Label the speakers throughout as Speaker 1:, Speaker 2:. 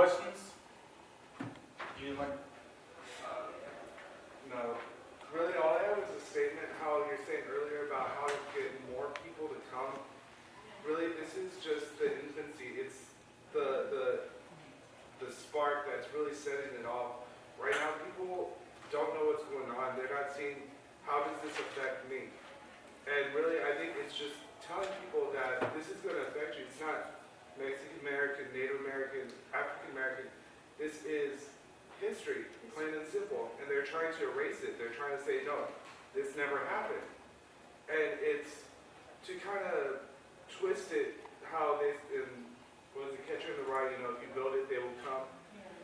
Speaker 1: questions? You like?
Speaker 2: No. Really, all I have is a statement how you're saying earlier about how to get more people to come. Really, this is just the infancy. It's the spark that's really setting it off. Right now, people don't know what's going on. They're not seeing how does this affect me. And really, I think it's just telling people that this is going to affect you. It's not Mexican American, Native American, African American. This is history, plain and simple. And they're trying to erase it. They're trying to say, no, this never happened. And it's to kind of twist it how they, what is it, Catcher in the Rye, you know, if you build it, they will come.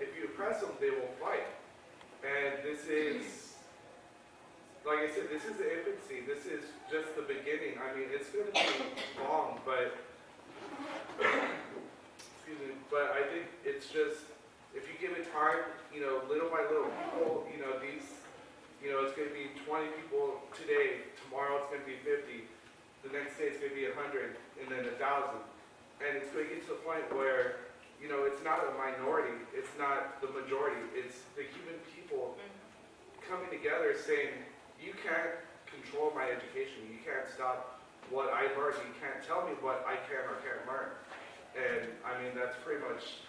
Speaker 2: If you oppress them, they will fight. And this is, like I said, this is the infancy. This is just the beginning. I mean, it's going to be long, but, excuse me, but I think it's just, if you give it time, you know, little by little, people, you know, these, you know, it's going to be 20 people today, tomorrow it's going to be 50, the next day it's going to be 100, and then 1,000. And it's going to get to the point where, you know, it's not a minority, it's not the majority, it's the human people coming together saying, you can't control my education, you can't stop what I learned, you can't tell me what I can or can't learn. And I mean, that's pretty much,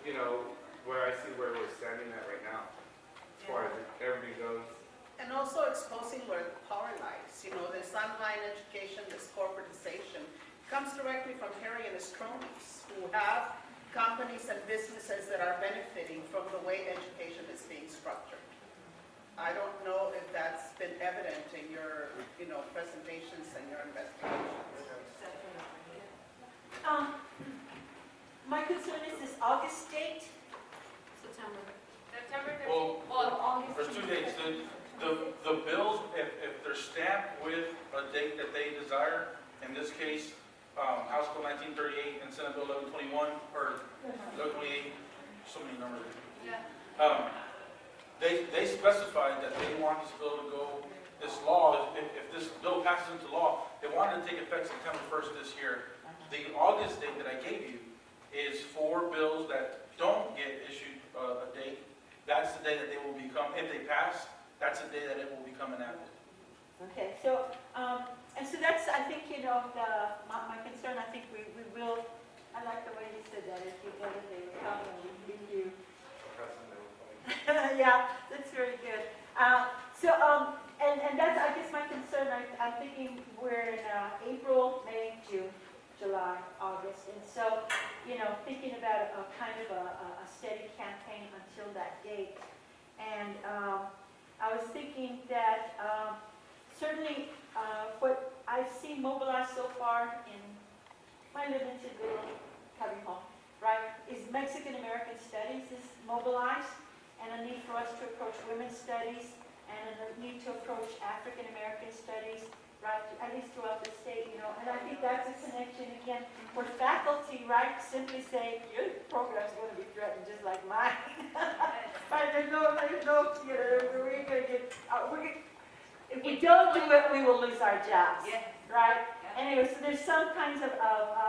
Speaker 2: you know, where I see where we're standing at right now, as far as everybody goes.
Speaker 3: And also exposing where the power lies. You know, this online education, this corporatization, comes directly from Harry and his cronies, who have companies and businesses that are benefiting from the way education is being structured. I don't know if that's been evident in your, you know, presentations and your investigations.
Speaker 4: My concern is this August date.
Speaker 5: September 13th.
Speaker 1: Well,
Speaker 5: August.
Speaker 1: there's 2 dates. The bills, if they're stamped with a date that they desire, in this case, House Bill 1938 and Senate Bill 1121, or 1128, so many numbers.
Speaker 5: Yeah.
Speaker 1: They specified that they want this bill to go, this law, if this bill passes into law, they want it to take effect September 1st this year. The August date that I gave you is for bills that don't get issued a date. That's the day that they will become, if they pass, that's the day that it will become enacted.
Speaker 4: Okay, so, and so that's, I think, you know, my concern, I think we will, I like the way you said that, if you know that they will come and we give you. Yeah, that's very good. And that's, I guess, my concern. I'm thinking we're in April, May, June, July, August. And so, you know, thinking about a kind of a steady campaign until that date. And I was thinking that certainly what I've seen mobilized so far in my limited little cubby home, right, is Mexican American studies is mobilized, and a need for us to approach women's studies, and a need to approach African American studies, right, at least throughout the state, you know. And I think that's a connection again where faculty, right, simply say your program's going to be threatened just like mine. Right? There's no, you know, we're going to get. If we don't do it, we will lose our jobs.
Speaker 5: Yeah.
Speaker 4: Right? Anyway, so there's some kinds of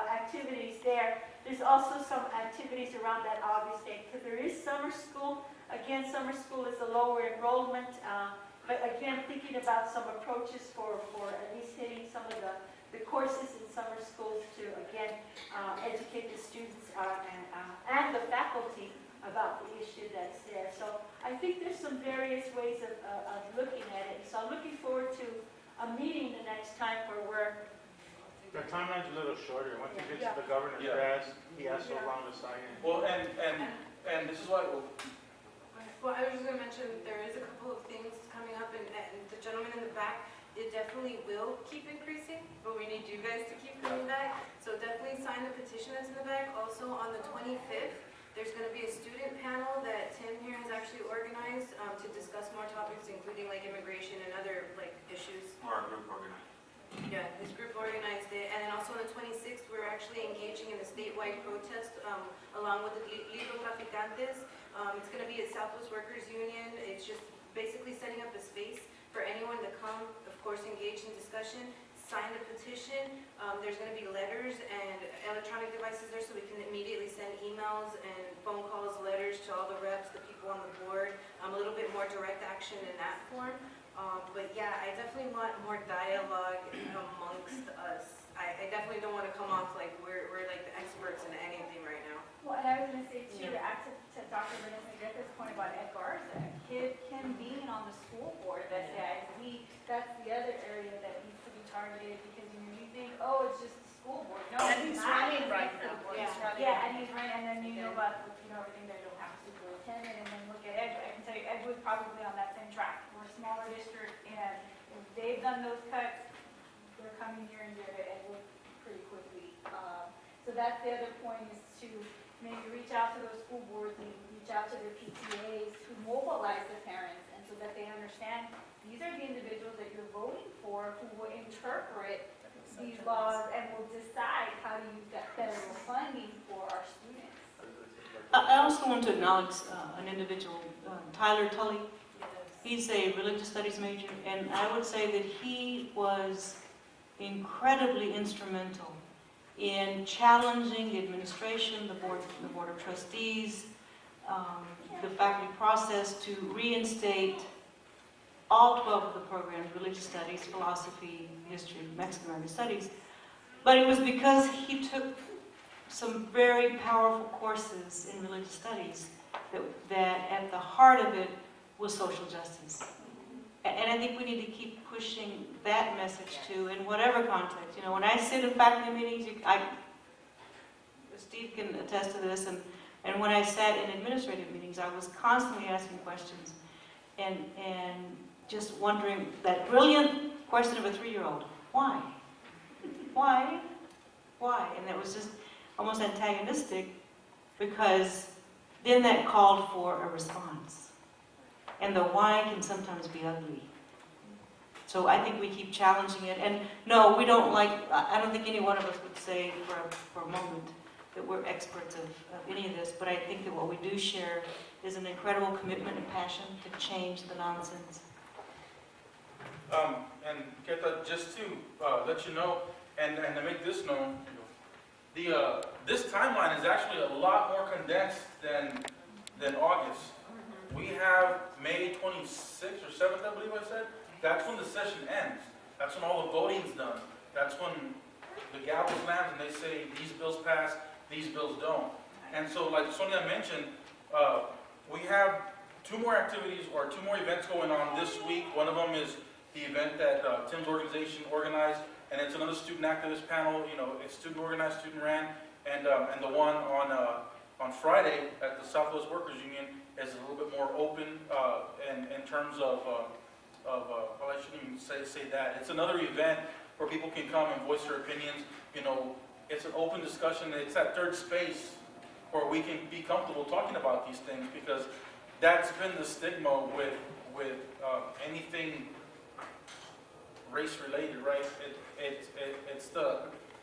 Speaker 4: activities there. There's also some activities around that August date, because there is summer school. Again, summer school is a lower enrollment, but again, thinking about some approaches for at least hitting some of the courses in summer schools to, again, educate the students and the faculty about the issue that's there. So I think there's some various ways of looking at it. So I'm looking forward to a meeting the next time where we're...
Speaker 6: The timeline's a little shorter. Once you get to the governor's desk, he has so long to sign in.
Speaker 1: Well, and this is why,
Speaker 5: Well, I was just going to mention there is a couple of things coming up, and the gentleman in the back, it definitely will keep increasing, but we need you guys to keep coming back. So definitely sign the petition that's in the back. Also on the 25th, there's going to be a student panel that Tim here has actually organized to discuss more topics, including like immigration and other like issues.
Speaker 1: our group organized.
Speaker 5: Yeah, this group organized it. And then also on the 26th, we're actually engaging in a statewide protest along with the Libro Traficantes. It's going to be at Southwest Workers Union. It's just basically setting up a space for anyone to come, of course, engage in discussion, sign the petition. There's going to be letters and electronic devices there so we can immediately send emails and phone calls, letters. all the reps, the people on the board, a little bit more direct action in that form. But yeah, I definitely want more dialogue amongst us. I definitely don't want to come off like we're like the experts in anything right now.
Speaker 4: Well, and I was gonna say too, to add to Dr. Vanessa point about Ed Garza, him being on the school board of SAIC, that's the other area that needs to be targeted, because you think, oh, it's just the school board. No,
Speaker 3: And
Speaker 4: it's
Speaker 3: he's
Speaker 4: not.
Speaker 3: running right now.
Speaker 4: Yeah,
Speaker 3: He's running.
Speaker 4: yeah, and he's running, and then you know about, everything that don't have a superintendent, and then look at Ed, I can tell you, Ed was probably on that same track. We're a smaller district, and if they've done those cuts, they're coming here and there to Ed pretty quickly. So that's the other point, is to maybe reach out to those school boards and reach out to their PTAs who mobilize the parents, and so that they understand these are the individuals that you're voting for, who will interpret these laws and will decide how to use that federal funding for our students.
Speaker 7: I also want to acknowledge an individual, Tyler Tully. He's a religious studies major, and I would say that he was incredibly instrumental in challenging the administration, the board of trustees, the faculty process to reinstate all 12 of the programs: religious studies, philosophy, history, Mexican American studies. But it was because he took some very powerful courses in religious studies that at the heart of it was social justice. And I think we need to keep pushing that message too, in whatever context. When I sit in faculty meetings, Steve can attest to this, and when I sat in administrative meetings, I was constantly asking questions and just wondering that brilliant question of a 3-year-old: why? Why? Why? And that was just almost antagonistic, because then that called for a response. And the why can sometimes be ugly. So I think we keep challenging it. And no, we don't I don't think any one of us would say for a moment that we're experts of any of this, but I think that what we do share is an incredible commitment and passion to change the nonsense.
Speaker 1: And Keta, just to let you know, and to make this known, this timeline is actually a lot more condensed than August. We have May 26th or 7th, I believe I said. That's when the session ends. That's when all the voting's done. That's when the gavel slams and they say these bills pass, these bills don't. And so, like Sonia mentioned, we have 2 more activities or 2 more events going on this week. One of them is the event that Tim's organization organized, and it's another student activist panel. It's student organized, student ran, and the one on Friday at the Southwest Workers Union is a little bit more open in terms of well, I shouldn't even say that. It's another event where people can come and voice their opinions. It's an open discussion. It's that third space where we can be comfortable talking about these things, because that's been the stigma with anything race related, right?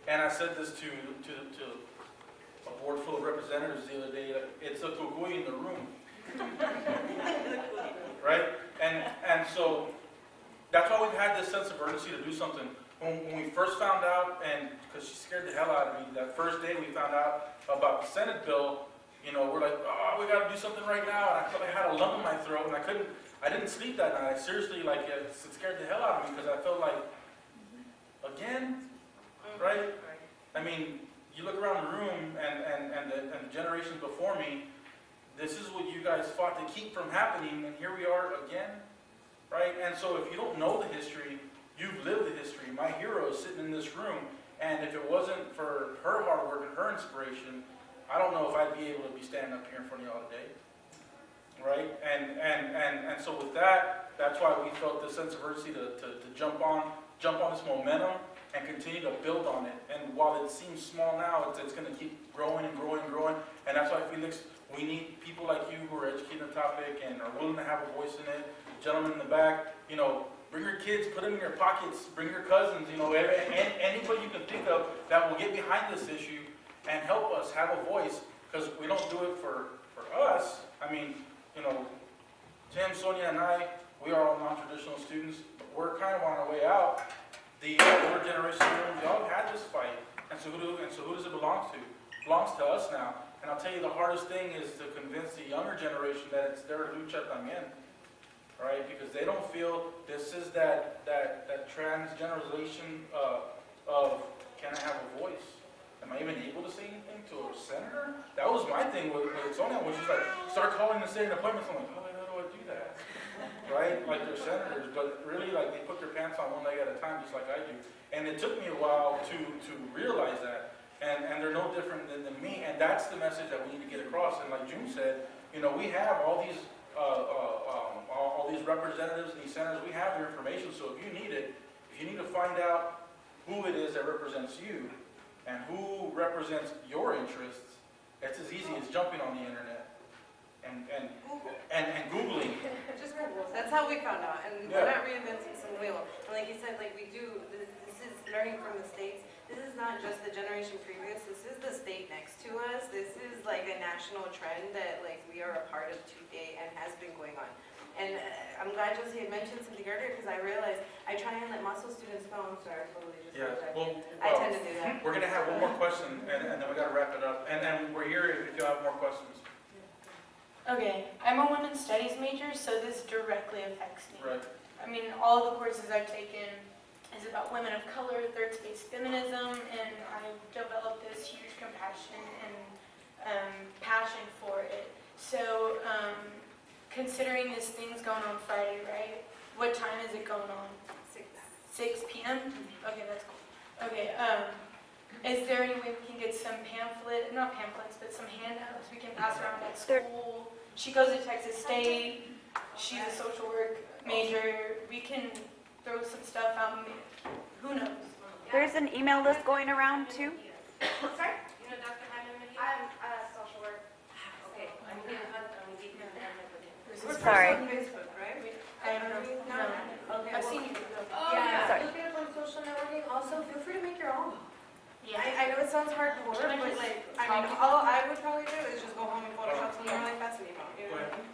Speaker 1: And I said this to a board full of representatives the other day. It's a kugui in the room. Right? And so that's why we've had this sense of urgency to do something. When we first found out, and because she scared the hell out of me, that first day we found out about the Senate bill, we're like, oh, we got to do something right now. And I felt like I had a lump in my throat, and I didn't sleep that night. I seriously, it scared the hell out of me, because I felt like, again, right? I mean, you look around the room and the generations before me. This is what you guys fought to keep from happening, and here we are again, right? And so if you don't know the history, you've lived the history. My hero is sitting in this room, and if it wasn't for her hard work and her inspiration, I don't know if I'd be able to be standing up here in front of y'all today, right? And so with that, that's why we felt this sense of urgency to jump on this momentum and continue to build on it. And while it seems small now, it's going to keep growing and growing and growing. And that's why Felix, we need people like you who are educating the topic and are willing to have a voice in it. Gentlemen in the back, bring your kids, put them in your pockets, bring your cousins, anybody you can think of that will get behind this issue and help us have a voice, because we don't do it for us. I mean, Tim, Sonia, and I, we are all non-traditional students, but we're kind of on our way out. The older generation, we all had this fight, and so who does it belong to? It belongs to us now. And I'll tell you, the hardest thing is to convince the younger generation that it's their lucha también, right? Because they don't feel this is that transgeneration of, can I have a voice? Am I even able to say anything to a senator? That was my thing with Sonia, when she's like, start calling and setting appointments. I'm like, how do I do that? Right? Like they're senators, but really like they put their pants on one leg at a time, just like I do. And it took me a while to realize that. And they're no different than me. And that's the message that we need to get across. And like June said, you know, we have all these representatives and these senators, we have their information. So if you need it, if you need to find out who it is that represents you and who represents your interests, it's as easy as jumping on the internet and Googling.
Speaker 5: Just Google. That's how we found out, and we're not reinventing some wheel. And like you said, like we do, this is learning from mistakes. This is not just the generation previous, this is the state next to us. This is like a national trend that like we are a part of today and has been going on. And I'm glad Josie had mentioned something earlier because I realized I try and let muscle students know. I'm sorry, I totally just
Speaker 1: Yeah, well,
Speaker 5: I tend to do that.
Speaker 1: we're going to have one more question, and then we got to wrap it up. And then we're here if you have more questions.
Speaker 8: Okay, I'm a women's studies major, so this directly affects me.
Speaker 1: Right.
Speaker 8: I mean, all the courses I've taken is about women of color, third space feminism, and I've developed this huge compassion and passion for it. So, considering this thing's going on Friday, right? What time is it going on? 6 p.m.? Okay, that's cool. Okay, is there any way we can get some not pamphlets, but some handouts we can pass around at school? She goes to Texas State, she's a social work major, we can throw some stuff out, who knows?
Speaker 9: There's an email list going around too.
Speaker 5: Sorry? You know Dr. Hyman?
Speaker 10: I'm social work.
Speaker 5: Okay, I'm getting
Speaker 9: Sorry.
Speaker 5: on Facebook, right?
Speaker 8: I don't know. No.
Speaker 5: Okay,
Speaker 8: I've
Speaker 5: well,
Speaker 8: seen you.
Speaker 5: yeah,
Speaker 9: Sorry.
Speaker 5: look it up on social networking. Also, feel free to make your own.
Speaker 8: Yeah.
Speaker 5: I know it sounds hardcore,
Speaker 8: Can I
Speaker 5: but
Speaker 8: just
Speaker 5: like, I mean, all I would probably do is just go home and Photoshop something really fast and email. You know what I mean?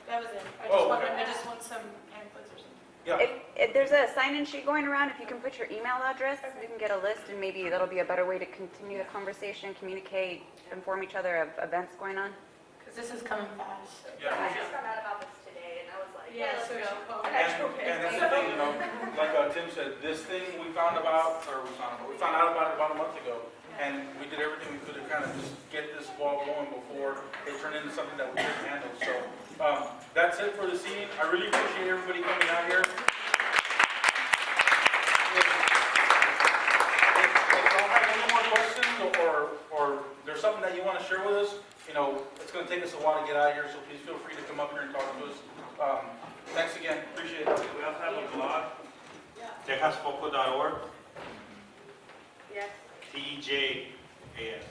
Speaker 8: That was it.
Speaker 1: Okay.
Speaker 8: I just want some pamphlets or something.
Speaker 1: Yeah.
Speaker 9: If there's a sign-in sheet going around, if you can put your email address, we can get a list, and maybe that'll be a better way to continue the conversation, communicate, inform each other of events going on.
Speaker 8: Because this is coming fast. So.
Speaker 1: Yeah.
Speaker 10: I just found out about this today, and I was like,
Speaker 8: Yeah,
Speaker 10: let's
Speaker 8: so
Speaker 10: go.
Speaker 1: And that's the thing, you know, like Tim said, this thing we found out about it about a month ago. And we did everything we could to kind of just get this ball going before it turned into something that we couldn't handle. So that's it for this evening. I really appreciate everybody coming out here. If y'all have any more questions or there's something that you want to share with us, you know, it's going to take us a while to get out of here, so please feel free to come up here and talk to us. Thanks again. Appreciate it.
Speaker 6: We also have a blog, texasfoco.org,
Speaker 10: Yes.
Speaker 6: TEJAS.